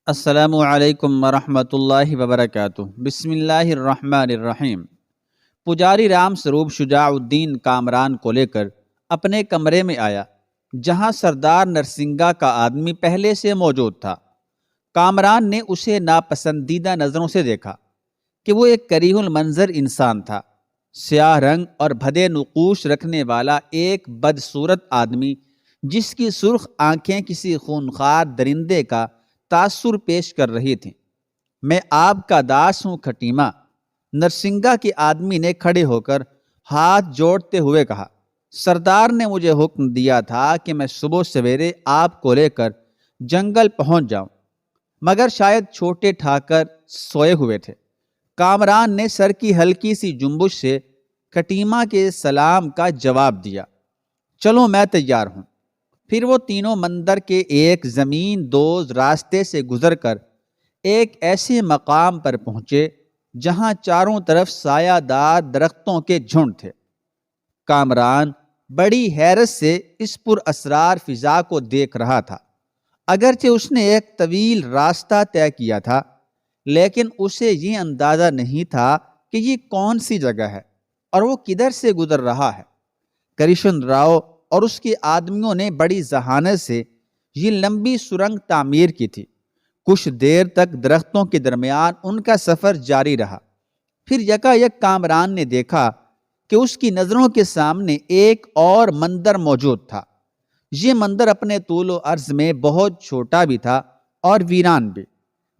السلام علیکم ورحمۃ اللہ وبرکاتہ۔ بسم اللہ الرحمن الرحیم۔ پجاری رام سروپ شجاع الدین کامران کو لے کر اپنے کمرے میں آیا، جہاں سردار نرسنگا کا آدمی پہلے سے موجود تھا۔ کامران نے اسے ناپسندیدہ نظروں سے دیکھا کہ وہ ایک کریہ المنظر انسان تھا۔ سیاہ رنگ اور بھدے نقوش رکھنے والا ایک بدصورت آدمی، جس کی سرخ آنکھیں کسی خونخوار درندے کا تاثر پیش کر رہی تھیں۔ میں آپ کا داس ہوں کھٹیمہ، نرسنگا کے آدمی نے کھڑے ہو کر ہاتھ جوڑتے ہوئے کہا۔ سردار نے مجھے حکم دیا تھا کہ میں صبح سویرے آپ کو لے کر جنگل پہنچ جاؤں، مگر شاید چھوٹے ٹھاکر سوئے ہوئے تھے۔ کامران نے سر کی ہلکی سی جنبش سے کھٹیمہ کے سلام کا جواب دیا۔ چلو میں تیار ہوں۔ پھر وہ تینوں مندر کے ایک زمین دوز راستے سے گزر کر ایک ایسے مقام پر پہنچے جہاں چاروں طرف سایہ دار درختوں کے جھنڈ تھے۔ کامران بڑی حیرت سے اس پر اسرار فضا کو دیکھ رہا تھا۔ اگرچہ اس نے ایک طویل راستہ طے کیا تھا، لیکن اسے یہ اندازہ نہیں تھا کہ یہ کون سی جگہ ہے اور وہ کدھر سے گزر رہا ہے۔ کرشن راؤ اور اس کے آدمیوں نے بڑی ذہانت سے یہ لمبی سرنگ تعمیر کی تھی۔ کچھ دیر تک درختوں کے درمیان ان کا سفر جاری رہا۔ پھر یکایک کامران نے دیکھا کہ اس کی نظروں کے سامنے ایک اور مندر موجود تھا۔ یہ مندر اپنے طول و عرض میں بہت چھوٹا بھی تھا اور ویران بھی۔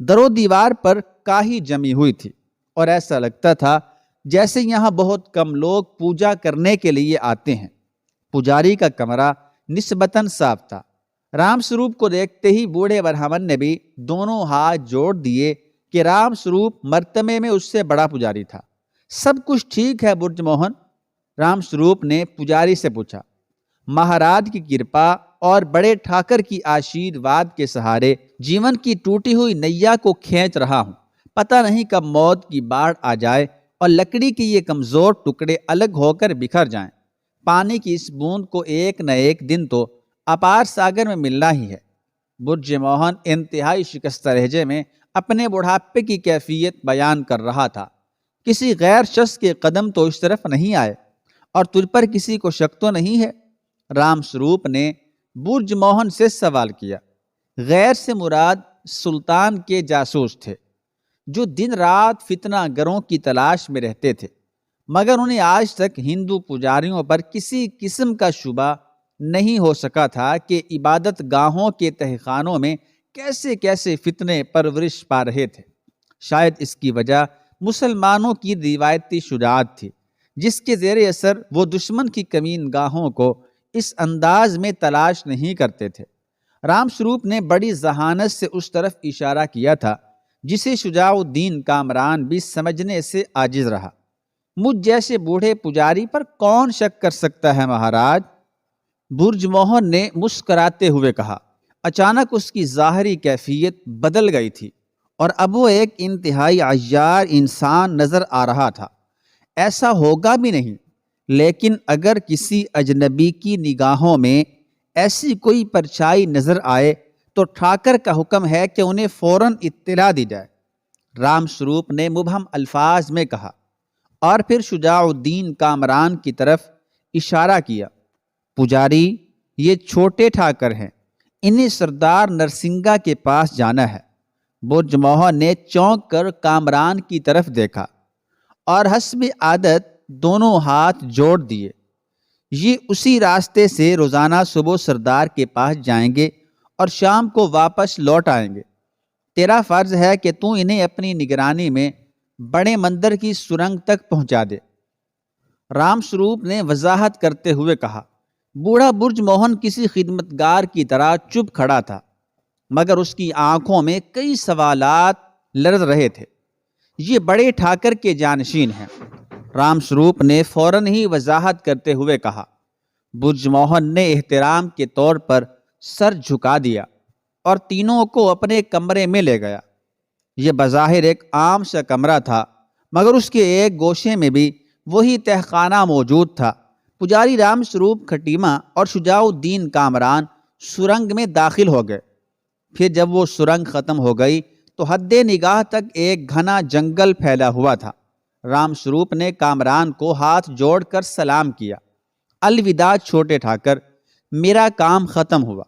در و دیوار پر کاہی جمی ہوئی تھی اور ایسا لگتا تھا جیسے یہاں بہت کم لوگ پوجا کرنے کے لیے آتے ہیں۔ پجاری کا کمرہ نسبتاً صاف تھا۔ رام سروپ کو دیکھتے ہی بوڑھے برہمن نے بھی دونوں ہاتھ جوڑ دیے کہ رام سروپ مرتبے میں اس سے بڑا پجاری تھا۔ سب کچھ ٹھیک ہے برج موہن؟ رام سروپ نے پجاری سے پوچھا۔ مہاراج کی کرپا اور بڑے ٹھاکر کی آشیرواد کے سہارے جیون کی ٹوٹی ہوئی نیا کو کھینچ رہا ہوں۔ پتہ نہیں کب موت کی باڑھ آ جائے اور لکڑی کے یہ کمزور ٹکڑے الگ ہو کر بکھر جائیں۔ پانی کی اس بوند کو ایک نہ ایک دن تو اپار ساگر میں ملنا ہی ہے۔ برج موہن انتہائی شکستہ لہجے میں اپنے بڑھاپے کی کیفیت بیان کر رہا تھا۔ کسی غیر شخص کے قدم تو اس طرف نہیں آئے اور تجھ پر کسی کو شک تو نہیں ہے؟ رام سروپ نے برج موہن سے سوال کیا۔ غیر سے مراد سلطان کے جاسوس تھے، جو دن رات فتنہ گروں کی تلاش میں رہتے تھے، مگر انہیں آج تک ہندو پجاریوں پر کسی قسم کا شبہ نہیں ہو سکا تھا کہ عبادت گاہوں کے تہخانوں میں کیسے کیسے فتنے پرورش پا رہے تھے۔ شاید اس کی وجہ مسلمانوں کی روایتی شجاعت تھی، جس کے زیر اثر وہ دشمن کی کمین گاہوں کو اس انداز میں تلاش نہیں کرتے تھے۔ رام سروپ نے بڑی ذہانت سے اس طرف اشارہ کیا تھا جسے شجاع الدین کامران بھی سمجھنے سے عاجز رہا۔ مجھ جیسے بوڑھے پجاری پر کون شک کر سکتا ہے مہاراج؟ برج موہن نے مسکراتے ہوئے کہا۔ اچانک اس کی ظاہری کیفیت بدل گئی تھی اور اب وہ ایک انتہائی عیار انسان نظر آ رہا تھا۔ ایسا ہوگا بھی نہیں، لیکن اگر کسی اجنبی کی نگاہوں میں ایسی کوئی پرچھائی نظر آئے تو ٹھاکر کا حکم ہے کہ انہیں فوراً اطلاع دی جائے، رام سروپ نے مبہم الفاظ میں کہا، اور پھر شجاع الدین کامران کی طرف اشارہ کیا۔ پجاری، یہ چھوٹے ٹھاکر ہیں، انہیں سردار نرسنگا کے پاس جانا ہے۔ برج موہن نے چونک کر کامران کی طرف دیکھا اور حسب عادت دونوں ہاتھ جوڑ دیے۔ یہ اسی راستے سے روزانہ صبح سردار کے پاس جائیں گے اور شام کو واپس لوٹ آئیں گے۔ تیرا فرض ہے کہ تو انہیں اپنی نگرانی میں بڑے مندر کی سرنگ تک پہنچا دے، رام سروپ نے وضاحت کرتے ہوئے کہا۔ بوڑھا برج موہن کسی خدمتگار کی طرح چپ کھڑا تھا، مگر اس کی آنکھوں میں کئی سوالات لرز رہے تھے۔ یہ بڑے ٹھاکر کے جانشین ہیں، رام سروپ نے فوراً ہی وضاحت کرتے ہوئے کہا۔ برج موہن نے احترام کے طور پر سر جھکا دیا اور تینوں کو اپنے کمرے میں لے گیا۔ یہ بظاہر ایک عام سا کمرہ تھا، مگر اس کے ایک گوشے میں بھی وہی تہخانہ موجود تھا۔ پجاری رام سروپ کھٹیمہ اور شجاع الدین کامران سرنگ میں داخل ہو گئے۔ پھر جب وہ سرنگ ختم ہو گئی تو حد نگاہ تک ایک گھنا جنگل پھیلا ہوا تھا۔ رام سروپ نے کامران کو ہاتھ جوڑ کر سلام کیا۔ الوداع چھوٹے ٹھاکر، میرا کام ختم ہوا۔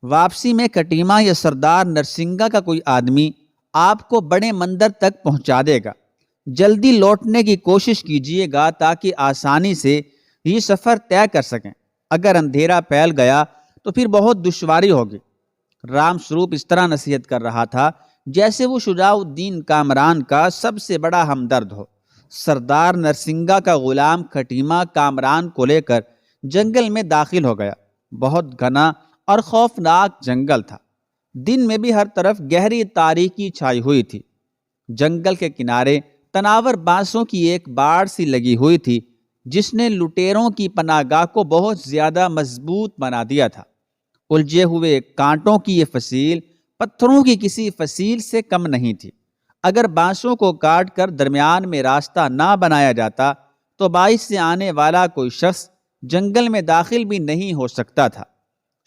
واپسی میں کٹیما یا سردار نرسنگا کا کوئی آدمی آپ کو بڑے مندر تک پہنچا دے گا۔ جلدی لوٹنے کی کوشش کیجیے گا تاکہ آسانی سے یہ سفر طے کر سکیں۔ اگر اندھیرا پھیل گیا تو پھر بہت دشواری ہوگی۔ رام سروپ اس طرح نصیحت کر رہا تھا جیسے وہ شجاع الدین کامران کا سب سے بڑا ہمدرد ہو۔ سردار نرسنگا کا غلام کھٹیما کامران کو لے کر جنگل میں داخل ہو گیا۔ بہت گھنا اور خوفناک جنگل تھا۔ دن میں بھی ہر طرف گہری تاریکی چھائی ہوئی تھی۔ جنگل کے کنارے تناور بانسوں کی ایک باڑ سی لگی ہوئی تھی جس نے لٹیروں کی پناہ گاہ کو بہت زیادہ مضبوط بنا دیا تھا۔ الجھے ہوئے کانٹوں کی یہ فصیل پتھروں کی کسی فصیل سے کم نہیں تھی۔ اگر بانسوں کو کاٹ کر درمیان میں راستہ نہ بنایا جاتا تو باعث سے آنے والا کوئی شخص جنگل میں داخل بھی نہیں ہو سکتا تھا۔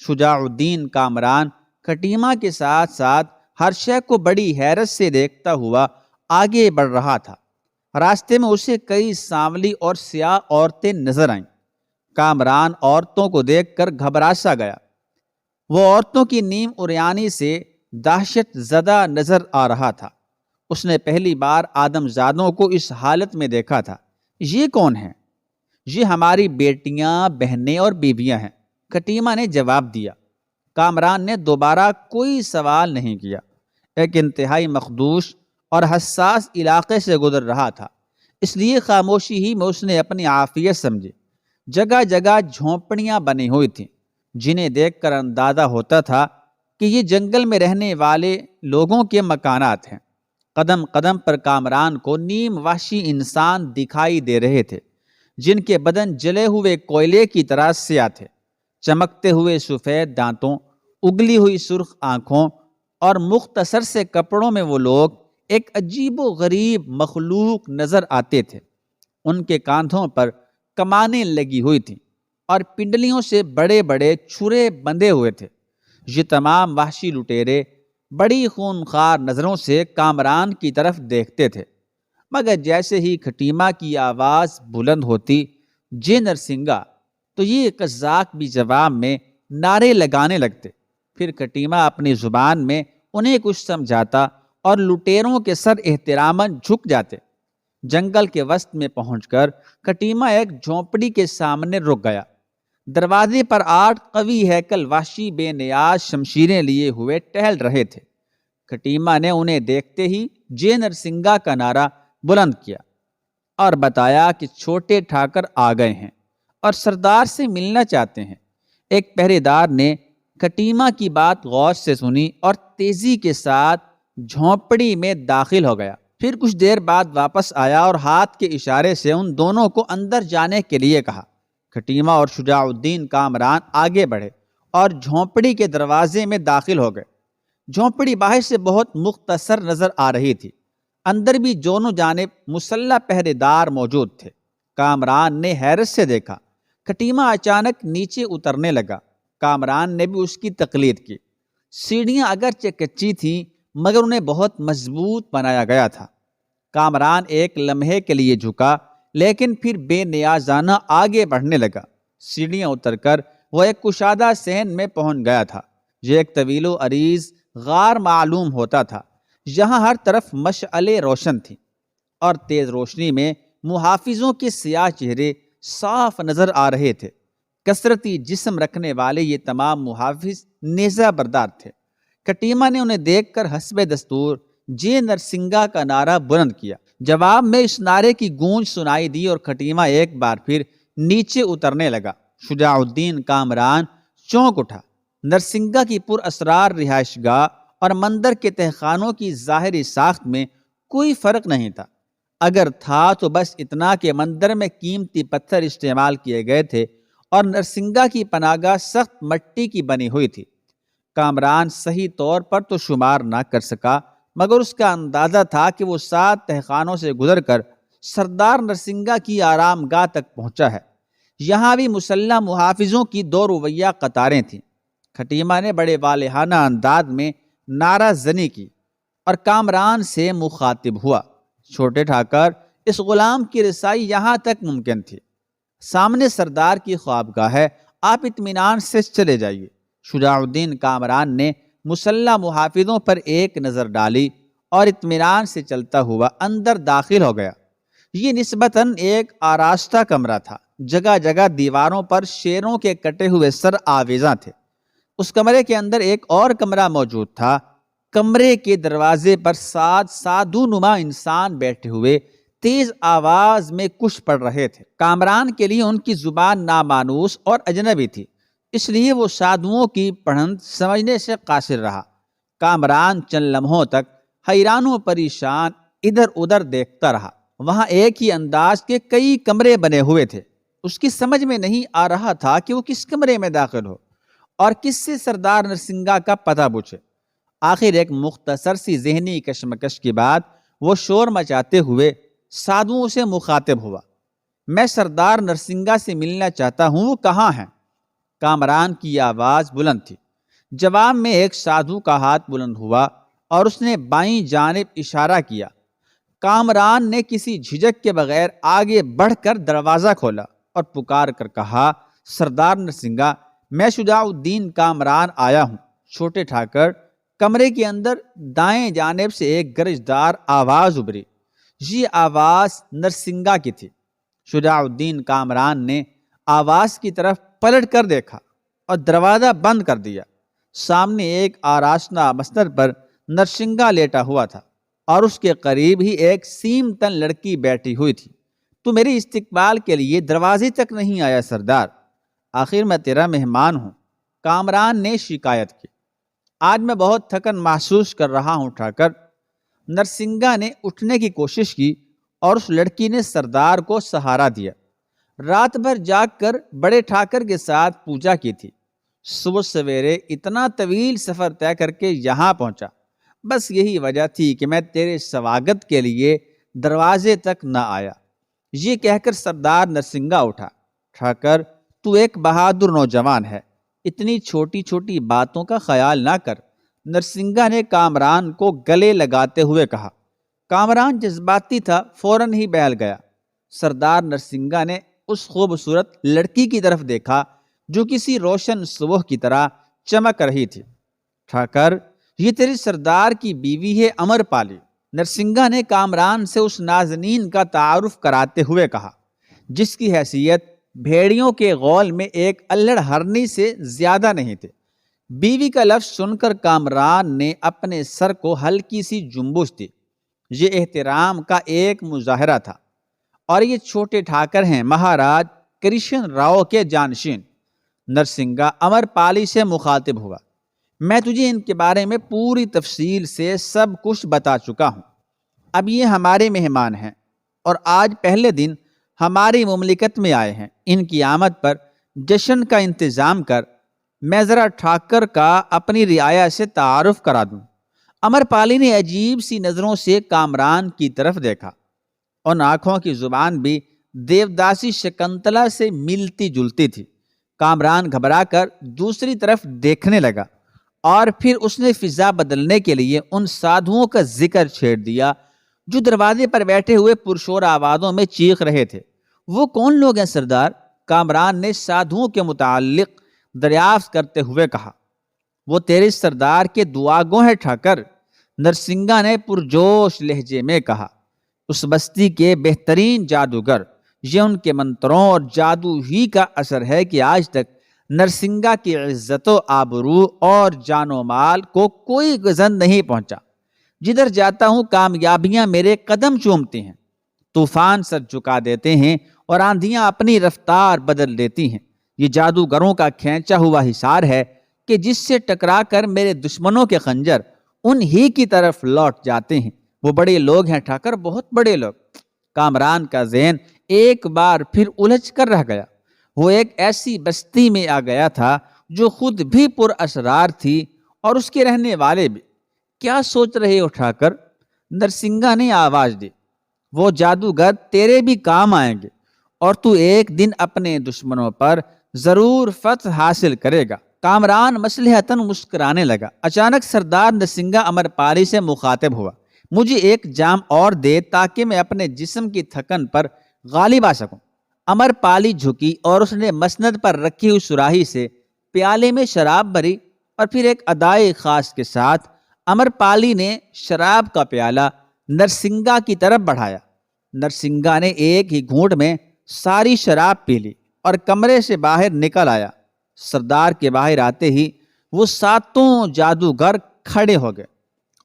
شجاع الدین کامران کھٹیما کے ساتھ ساتھ ہر شے کو بڑی حیرت سے دیکھتا ہوا آگے بڑھ رہا تھا۔ راستے میں اسے کئی سانولی اور سیاہ عورتیں نظر آئیں۔ کامران عورتوں کو دیکھ کر گھبرا سا گیا۔ وہ عورتوں کی نیم عریانی سے دہشت زدہ نظر آ رہا تھا۔ اس نے پہلی بار آدم زادوں کو اس حالت میں دیکھا تھا۔ یہ کون ہیں؟ یہ ہماری بیٹیاں، بہنیں اور بیویاں ہیں، کھٹیما نے جواب دیا۔ کامران نے دوبارہ کوئی سوال نہیں کیا۔ ایک انتہائی مخدوش اور حساس علاقے سے گزر رہا تھا، اس لیے خاموشی ہی میں اس نے اپنی عافیت سمجھی۔ جگہ جگہ جھونپڑیاں بنی ہوئی تھیں جنہیں دیکھ کر اندازہ ہوتا تھا کہ یہ جنگل میں رہنے والے لوگوں کے مکانات ہیں۔ قدم قدم پر کامران کو نیم وحشی انسان دکھائی دے رہے تھے جن کے بدن جلے ہوئے کوئلے کی طرح سیاہ تھے۔ چمکتے ہوئے سفید دانتوں، اگلی ہوئی سرخ آنکھوں اور مختصر سے کپڑوں میں وہ لوگ ایک عجیب و غریب مخلوق نظر آتے تھے۔ ان کے کاندھوں پر کمانیں لگی ہوئی تھیں اور پنڈلیوں سے بڑے بڑے چھرے بندھے ہوئے تھے۔ یہ تمام وحشی لٹیرے بڑی خونخوار نظروں سے کامران کی طرف دیکھتے تھے، مگر جیسے ہی کھٹیما کی آواز بلند ہوتی، جے نرسنگا، تو یہ قزاق بھی جواب میں نعرے لگانے لگتے۔ پھر کھٹیما اپنی زبان میں انہیں کچھ سمجھاتا اور لٹیروں کے سر احتراماً جھک جاتے۔ جنگل کے وسط میں پہنچ کر کھٹیما ایک جھونپڑی کے سامنے رک گیا۔ دروازے پر 8 قوی ہیکل وحشی بے نیاز شمشیریں لیے ہوئے ٹہل رہے تھے۔ کھٹیما نے انہیں دیکھتے ہی جے نرسنگا کا نعرہ بلند کیا اور بتایا کہ چھوٹے ٹھاکر آ گئے ہیں اور سردار سے ملنا چاہتے ہیں۔ ایک پہرے دار نے کھٹیما کی بات غور سے سنی اور تیزی کے ساتھ جھونپڑی میں داخل ہو گیا۔ پھر کچھ دیر بعد واپس آیا اور ہاتھ کے اشارے سے ان دونوں کو اندر جانے کے لیے کہا۔ کھٹیما اور شجاع الدین کامران آگے بڑھے اور جھونپڑی کے دروازے میں داخل ہو گئے۔ جھونپڑی باہر سے بہت مختصر نظر آ رہی تھی۔ اندر بھی دونوں جانب مسلح پہرے دار موجود تھے۔ کامران نے حیرت سے دیکھا۔ کھٹیما اچانک نیچے اترنے لگا۔ کامران نے بھی اس کی تقلید کی۔ سیڑھیاں اگرچہ کچی تھیں مگر انہیں بہت مضبوط بنایا گیا تھا۔ کامران ایک لمحے کے لیے جھکا لیکن پھر بے نیازانہ آگے بڑھنے لگا۔ سیڑھیاں اتر کر وہ ایک کشادہ صحن میں پہنچ گیا تھا۔ یہ ایک طویل و عریض غار معلوم ہوتا تھا۔ یہاں ہر طرف مشعلیں روشن تھیں اور تیز روشنی میں محافظوں کے سیاہ چہرے صاف نظر آ رہے تھے۔ کثرتی جسم رکھنے والے یہ تمام محافظ نیزہ بردار تھے۔ کھٹیما نے انہیں دیکھ کر حسب دستور جے نرسنگا کا نعرہ بلند کیا۔ جواب میں اس نعرے کی گونج سنائی دی اور کھٹیما ایک بار پھر نیچے اترنے لگا۔ شجاع الدین کامران چونک اٹھا۔ نرسنگا کی پر اسرار رہائش گاہ اور مندر کے تہخانوں کی ظاہری ساخت میں کوئی فرق نہیں تھا۔ اگر تھا تو بس اتنا کہ مندر میں قیمتی پتھر استعمال کیے گئے تھے اور نرسنگا کی پناہ گاہ سخت مٹی کی بنی ہوئی تھی۔ کامران صحیح طور پر تو شمار نہ کر سکا مگر اس کا اندازہ تھا کہ وہ 7 تہخانوں سے گزر کر سردار نرسنگا کی آرام گاہ تک پہنچا ہے۔ یہاں بھی مسلح محافظوں کی 2 رویہ قطاریں تھیں۔ کھٹیما نے بڑے والہانہ انداز میں نعرہ زنی کی اور کامران سے مخاطب ہوا۔ چھوٹے ٹھاکر، اس غلام کی رسائی یہاں تک ممکن تھی۔ سامنے سردار کی خوابگاہ ہے، آپ اطمینان سے چلے جائیے۔ شجاع الدین کامران نے مسلح محافظوں پر ایک نظر ڈالی اور اطمینان سے چلتا ہوا اندر داخل ہو گیا۔ یہ نسبتاً ایک آراستہ کمرہ تھا۔ جگہ جگہ دیواروں پر شیروں کے کٹے ہوئے سر آویزاں تھے۔ اس کمرے کے اندر ایک اور کمرہ موجود تھا۔ کمرے کے دروازے پر 7 سادھو نما انسان بیٹھے ہوئے تیز آواز میں کچھ پڑھ رہے تھے۔ کامران کے لیے ان کی زبان نامانوس اور اجنبی تھی، اس لیے وہ سادھوؤں کی پڑھن سمجھنے سے قاصر رہا۔ کامران چند لمحوں تک حیران و پریشان ادھر ادھر دیکھتا رہا۔ وہاں ایک ہی انداز کے کئی کمرے بنے ہوئے تھے۔ اس کی سمجھ میں نہیں آ رہا تھا کہ وہ کس کمرے میں داخل ہو اور کس سے سردار نرسنگھا کا پتہ پوچھے۔ آخر ایک مختصر سی ذہنی کشمکش کے بعد وہ شور مچاتے ہوئے سادھوؤں سے مخاطب ہوا۔ میں سردار نرسنگھا سے ملنا چاہتا ہوں، وہ کہاں ہیں؟ کامران کی آواز بلند تھی۔ جواب میں ایک سادھو کا ہاتھ بلند ہوا اور اس نے بائیں جانب اشارہ کیا۔ کامران نے کسی جھجک کے بغیر آگے بڑھ کر دروازہ کھولا اور پکار کر کہا، سردار نرسنگھا، میں شجاع الدین کامران آیا ہوں۔ چھوٹے ٹھاکر، کمرے کے اندر دائیں جانب سے ایک گرجدار آواز ابھری۔ یہ آواز نرسنگھا کی تھی۔ شجاع الدین کامران نے آواز کی طرف پلٹ کر دیکھا اور دروازہ بند کر دیا۔ سامنے ایک آراستہ بستر پر نرسنگھا لیٹا ہوا تھا اور اس کے قریب ہی ایک سیم تن لڑکی بیٹھی ہوئی تھی۔ تو میری استقبال کے لیے دروازے تک نہیں آیا سردار؟ آخر میں تیرا مہمان ہوں، کامران نے شکایت کی۔ آج میں بہت تھکن محسوس کر رہا ہوں ٹھاکر۔ نرسنگھا نے اٹھنے کی کوشش کی اور اس لڑکی نے سردار کو سہارا دیا۔ رات بھر جاگ کر بڑے ٹھاکر کے ساتھ پوجا کی تھی۔ صبح سویرے اتنا طویل سفر طے کر کے یہاں پہنچا، بس یہی وجہ تھی کہ میں تیرے سواگت کے لیے دروازے تک نہ آیا۔ یہ کہہ کر سردار نرسنگھا اٹھا۔ ٹھاکر، تو ایک بہادر نوجوان ہے، اتنی چھوٹی چھوٹی باتوں کا خیال نہ کر، نرسنگھا نے کامران کو گلے لگاتے ہوئے کہا۔ کامران جذباتی تھا، فوراً ہی بہل گیا۔ سردار نرسنگھا نے اس خوبصورت لڑکی کی طرف دیکھا جو کسی روشن صبح کی طرح چمک رہی تھی۔ ٹھاکر، یہ تیری سردار کی بیوی ہے امر پالی۔ نرسنگھا نے کامران سے اس نازنین کا تعارف کراتے ہوئے کہا جس کی حیثیت بھیڑیوں کے غول میں ایک الڑ ہرنی سے زیادہ نہیں تھے۔ بیوی کا لفظ سن کر کامران نے اپنے سر کو ہلکی سی جنبش دی۔ یہ احترام کا ایک مظاہرہ تھا۔ اور یہ چھوٹے ٹھاکر ہیں مہاراج کرشن راؤ کے جانشین۔ نرسنگھا امر پالی سے مخاطب ہوا۔ میں تجھے ان کے بارے میں پوری تفصیل سے سب کچھ بتا چکا ہوں۔ اب یہ ہمارے مہمان ہیں اور آج پہلے دن ہماری مملکت میں آئے ہیں۔ ان کی آمد پر جشن کا انتظام کر، میں ذرا ٹھاکر کا اپنی رعایا سے تعارف کرا دوں۔ امر پالی نے عجیب سی نظروں سے کامران کی طرف دیکھا۔ ان آنکھوں کی زبان بھی دیوداسی شکنتلا سے ملتی جلتی تھی۔ کامران گھبرا کر دوسری طرف دیکھنے لگا اور پھر اس نے فضا بدلنے کے لیے ان سادھوؤں کا ذکر چھیڑ دیا جو دروازے پر بیٹھے ہوئے پرشور آوازوں میں چیخ رہے تھے۔ وہ کون لوگ ہیں سردار؟ کامران نے سادھوؤں کے متعلق دریافت کرتے ہوئے کہا۔ وہ تیرے سردار کے دعا گو ہیں ٹھاکر، نرسنگھا نے پرجوش لہجے میں کہا۔ اس بستی کے بہترین جادوگر، یہ ان کے منتروں اور جادو ہی کا اثر ہے کہ آج تک نرسنگھا کی عزت و آبرو اور جان و مال کو کوئی گزن نہیں پہنچا۔ جدھر جاتا ہوں کامیابیاں میرے قدم چومتی ہیں، طوفان سر جھکا دیتے ہیں اور آندھیاں اپنی رفتار بدل دیتی ہیں۔ یہ جادوگروں کا کھینچا ہوا حصار ہے کہ جس سے ٹکرا کر میرے دشمنوں کے خنجر ان ہی کی طرف لوٹ جاتے ہیں۔ وہ بڑے لوگ ہیں ٹھاکر، بہت بڑے لوگ۔ کامران کا ذہن ایک بار پھر الجھ کر رہ گیا۔ وہ ایک ایسی بستی میں آ گیا تھا جو خود بھی پر اسرار تھی اور اس کے رہنے والے بھی۔ کیا سوچ رہے ہو ٹھاکر؟ نرسنگھا نے آواز دی۔ وہ جادوگر تیرے بھی کام آئیں گے اور تو ایک دن اپنے دشمنوں پر ضرور فتح حاصل کرے گا۔ کامران مصلحتاً مسکرانے لگا۔ اچانک سردار نرسنگا امر پالی سے مخاطب ہوا، مجھے ایک جام اور دے تاکہ میں اپنے جسم کی تھکن پر غالب آ سکوں۔ امر پالی جھکی اور اس نے مسند پر رکھی ہوئی سراہی سے پیالے میں شراب بھری، اور پھر ایک ادائے خاص کے ساتھ امر پالی نے شراب کا پیالہ نرسنگا کی طرف بڑھایا۔ نرسنگا نے ایک ہی گھونٹ میں ساری شراب پی لی اور کمرے سے باہر نکل آیا۔ سردار کے باہر آتے ہی وہ ساتوں جادوگر کھڑے ہو گئے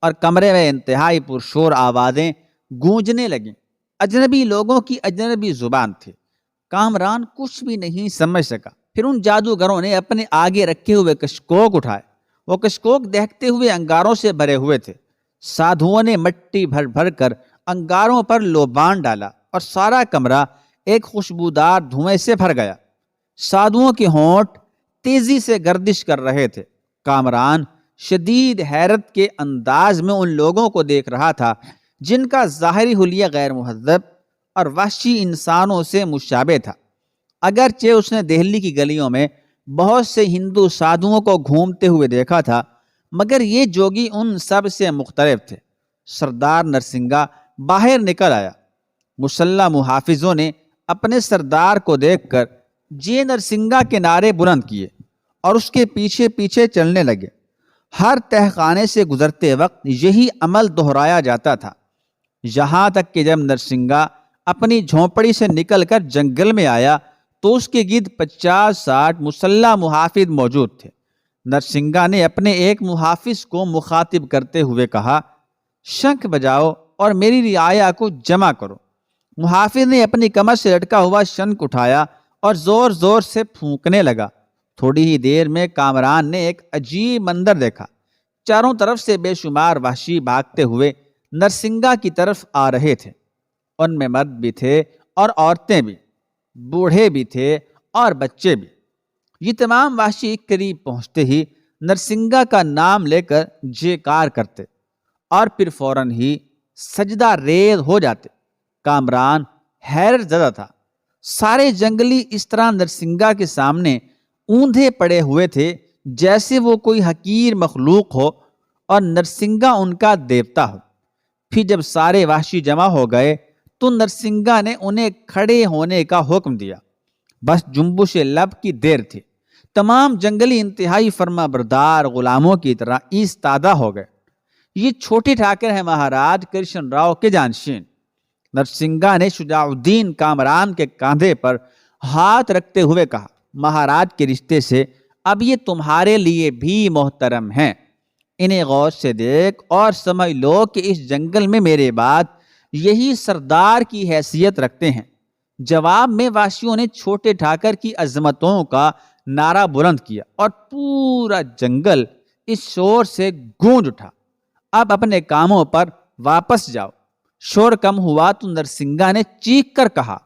اور کمرے میں انتہائی پرشور آوازیں گونجنے لگیں۔ اجنبی لوگوں کی اجنبی زبان تھی، کامران کچھ بھی نہیں سمجھ سکا۔ پھر ان جادوگروں نے اپنے آگے رکھے ہوئے کشکوک اٹھائے۔ وہ کشکوک دہکتے ہوئے انگاروں سے بھرے ہوئے تھے۔ سادھوؤں نے مٹی بھر بھر کر انگاروں پر لوبان ڈالا اور سارا کمرہ ایک خوشبودار دھوئیں سے بھر گیا۔ سادھوؤں کے ہونٹ تیزی سے گردش کر رہے تھے۔ کامران شدید حیرت کے انداز میں ان لوگوں کو دیکھ رہا تھا جن کا ظاہری حلیہ غیر مہذب اور وحشی انسانوں سے مشابہ تھا۔ اگرچہ اس نے دہلی کی گلیوں میں بہت سے ہندو سادھوؤں کو گھومتے ہوئے دیکھا تھا، مگر یہ جوگی ان سب سے مختلف تھے۔ سردار نرسنگا باہر نکل آیا۔ مسلح محافظوں نے اپنے سردار کو دیکھ کر جے نرسنگا کے نعرے بلند کیے اور اس کے پیچھے پیچھے چلنے لگے۔ ہر تہخانے سے گزرتے وقت یہی عمل دہرایا جاتا تھا، یہاں تک کہ جب نرسنگا اپنی جھونپڑی سے نکل کر جنگل میں آیا تو اس کے گرد 50-60 مسلح محافظ موجود تھے۔ نرسنگا نے اپنے ایک محافظ کو مخاطب کرتے ہوئے کہا، شنکھ بجاؤ اور میری رعایا کو جمع کرو۔ محافظ نے اپنی کمر سے لٹکا ہوا شنکھ اٹھایا اور زور زور سے پھونکنے لگا۔ تھوڑی ہی دیر میں کامران نے ایک عجیب منظر دیکھا۔ چاروں طرف سے بے شمار وحشی بھاگتے ہوئے نرسنگا کی طرف آ رہے تھے۔ ان میں مرد بھی تھے اور عورتیں بھی، بوڑھے بھی تھے اور بچے بھی۔ یہ تمام وحشی قریب پہنچتے ہی نرسنگا کا نام لے کر جےکار کرتے اور پھر فوراً ہی سجدہ ریز ہو جاتے۔ کامران حیرت زدہ تھا۔ سارے جنگلی اس طرح نرسنگا کے سامنے اوندھے پڑے ہوئے تھے جیسے وہ کوئی حقیر مخلوق ہو اور نرسنگا ان کا دیوتا ہو۔ پھر جب سارے وحشی جمع ہو گئے تو نرسنگا نے انہیں کھڑے ہونے کا حکم دیا۔ بس جنبش لب کی دیر تھی۔ تمام جنگلی انتہائی فرما بردار غلاموں کی طرح ایستادہ ہو گئے۔ یہ چھوٹے ٹھاکر ہیں مہاراج کرشن راؤ کے جانشین۔ نرسنگا نے شجاع الدین کامران کے کاندھے پر ہاتھ رکھتے ہوئے کہا، مہاراج کے رشتے سے اب یہ تمہارے لیے بھی محترم ہیں۔ انہیں غور سے دیکھ اور سمجھ لو کہ اس جنگل میں میرے بعد یہی سردار کی حیثیت رکھتے ہیں۔ جواب میں وحشیوں نے چھوٹے ٹھاکر کی عظمتوں کا نعرہ بلند کیا اور پورا جنگل اس شور سے گونج اٹھا۔ اب اپنے کاموں پر واپس جاؤ۔ شور کم ہوا تو نرسنگا نے چیخ کر کہا۔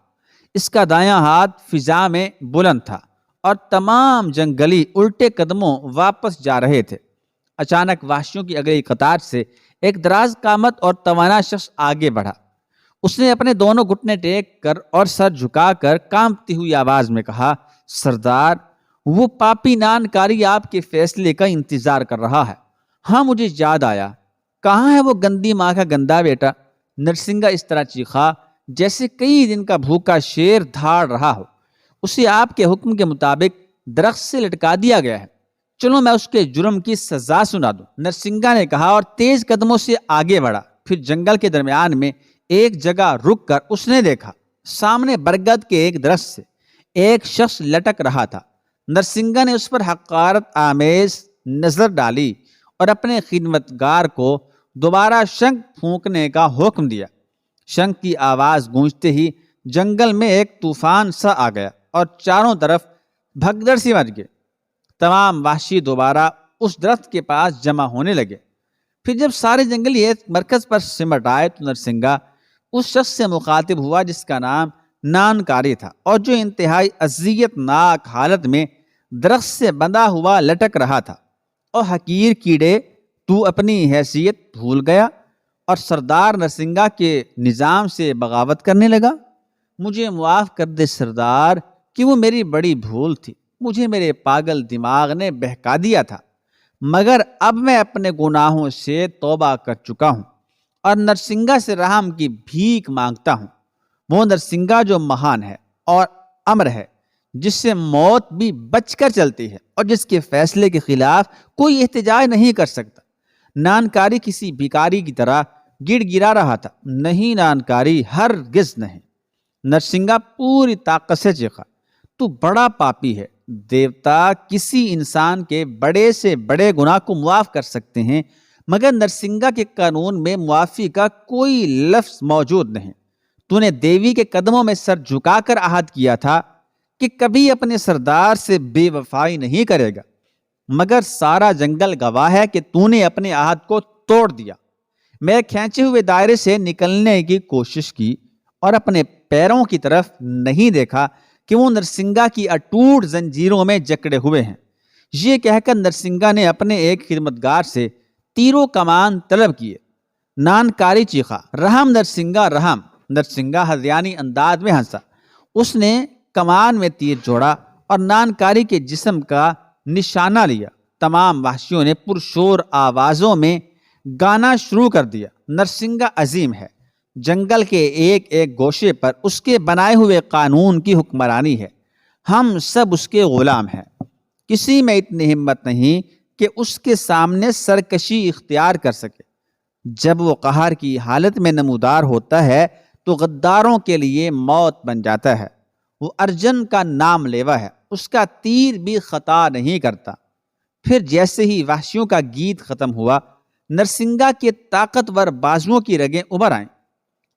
اس کا دایاں ہاتھ فضا میں بلند تھا اور تمام جنگلی الٹے قدموں واپس جا رہے تھے۔ اچانک وحشیوں کی اگلی قطار سے ایک دراز قامت اور توانا شخص آگے بڑھا۔ اس نے اپنے دونوں گھٹنے ٹیک کر اور سر جھکا کر کانپتی ہوئی آواز میں کہا، سردار، وہ پاپی نانکاری آپ کے فیصلے کا انتظار کر رہا ہے۔ ہاں، مجھے یاد آیا۔ کہاں ہے وہ گندی ماں کا گندا بیٹا؟ نرسنگا اس طرح چیخا جیسے کئی دن کا بھوکا شیر دھاڑ رہا ہو۔ اسے آپ کے حکم کے مطابق درخت سے لٹکا دیا گیا ہے۔ چلو میں اس کے جرم کی سزا سنا دوں، نرسنگا نے کہا اور تیز قدموں سے آگے بڑھا۔ پھر جنگل کے درمیان میں ایک جگہ رک کر اس نے دیکھا، سامنے برگد کے ایک درخت سے ایک شخص لٹک رہا تھا۔ نرسنگا نے اس پر حقارت آمیز نظر ڈالی اور اپنے خدمتگار کو دوبارہ شنکھ پھونکنے کا حکم دیا۔ شنکھ کی آواز گونجتے ہی جنگل میں ایک طوفان سا آ گیا اور چاروں طرف بھگدڑ سی مچ گئی۔ تمام وحشی دوبارہ اس درخت کے پاس جمع ہونے لگے۔ پھر جب سارے جنگلی ایک مرکز پر سمٹ آئے تو نرسنگا اس شخص سے مخاطب ہوا جس کا نام نانکاری تھا اور جو انتہائی اذیت ناک حالت میں درخت سے بندھا ہوا لٹک رہا تھا۔ اور حقیر کیڑے، تو اپنی حیثیت بھول گیا اور سردار نرسنگا کے نظام سے بغاوت کرنے لگا؟ مجھے معاف کر دے سردار کہ وہ میری بڑی بھول تھی۔ مجھے میرے پاگل دماغ نے بہکا دیا تھا، مگر اب میں اپنے گناہوں سے توبہ کر چکا ہوں اور نرسنگا سے رحم کی بھیک مانگتا ہوں۔ وہ نرسنگا جو مہان ہے اور امر ہے، جس سے موت بھی بچ کر چلتی ہے اور جس کے فیصلے کے خلاف کوئی احتجاج نہیں کر سکتا۔ نانکاری کسی بھکاری کی طرح گڑ گرا رہا تھا، نہیں نانکاری ہرگز نہیں۔ نرسنگا پوری طاقت سے چیخا، تو بڑا پاپی ہے، دیوتا کسی انسان کے بڑے سے بڑے گناہ کو معاف کر سکتے ہیں، مگر نرسنگا کے قانون میں معافی کا کوئی لفظ موجود نہیں۔ تو نے دیوی کے قدموں میں سر جھکا کر عہد کیا تھا کہ کبھی اپنے سردار سے بے وفائی نہیں کرے گا، مگر سارا جنگل گواہ ہے کہ تو نے اپنے عہد کو توڑ دیا۔ میں کھینچے ہوئے دائرے سے نکلنے کی کوشش کی اور اپنے پیروں کی طرف نہیں دیکھا کہ وہ نرسنگا کی اٹوٹ زنجیروں میں جکڑے ہوئے ہیں۔ یہ کہہ کر نرسنگا نے اپنے ایک خدمتگار سے تیر و کمان طلب کیے۔ نانکاری چیخا، رحم نرسنگا رحم۔ نرسنگا ہذیانی انداز میں ہنسا۔ اس نے کمان میں تیر جوڑا اور نانکاری کے جسم کا نشانہ لیا۔ تمام وحشیوں نے پرشور آوازوں میں گانا شروع کر دیا۔ نرسنگا عظیم ہے، جنگل کے ایک ایک گوشے پر اس کے بنائے ہوئے قانون کی حکمرانی ہے، ہم سب اس کے غلام ہیں۔ کسی میں اتنی ہمت نہیں کہ اس کے سامنے سرکشی اختیار کر سکے۔ جب وہ قہر کی حالت میں نمودار ہوتا ہے تو غداروں کے لیے موت بن جاتا ہے۔ وہ ارجن کا نام لیوا ہے، اس کا تیر بھی خطا نہیں کرتا۔ پھر جیسے ہی وحشیوں کا گیت ختم ہوا، نرسنگا کے طاقتور بازوؤں کی رگیں ابھر آئیں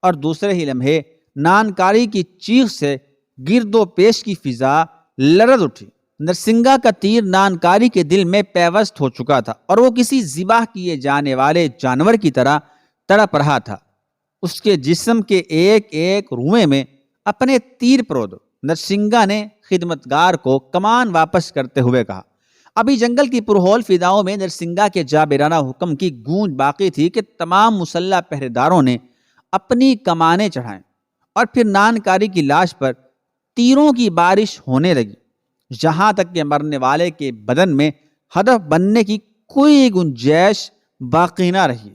اور دوسرے ہی لمحے نانکاری کی چیخ سے گرد و پیش کی فضا لرز اٹھی۔ نرسنگا کا تیر نانکاری کے دل میں پیوست ہو چکا تھا اور وہ کسی ذبح کیے جانے والے جانور کی طرح تڑپ رہا تھا۔ اس کے جسم کے ایک ایک روئے میں اپنے تیر پرو دو۔ نرسنگا نے خدمتگار کو کمان واپس کرتے ہوئے کہا۔ ابھی جنگل کی پرہول فضاؤں میں نرسنگا کے جابرانہ حکم کی گونج باقی تھی کہ تمام مسلح پہرے داروں نے اپنی کمانیں چڑھائیں اور پھر نانکاری کی لاش پر تیروں کی بارش ہونے لگی، یہاں تک کہ مرنے والے کے بدن میں ہدف بننے کی کوئی گنجائش باقی نہ رہی۔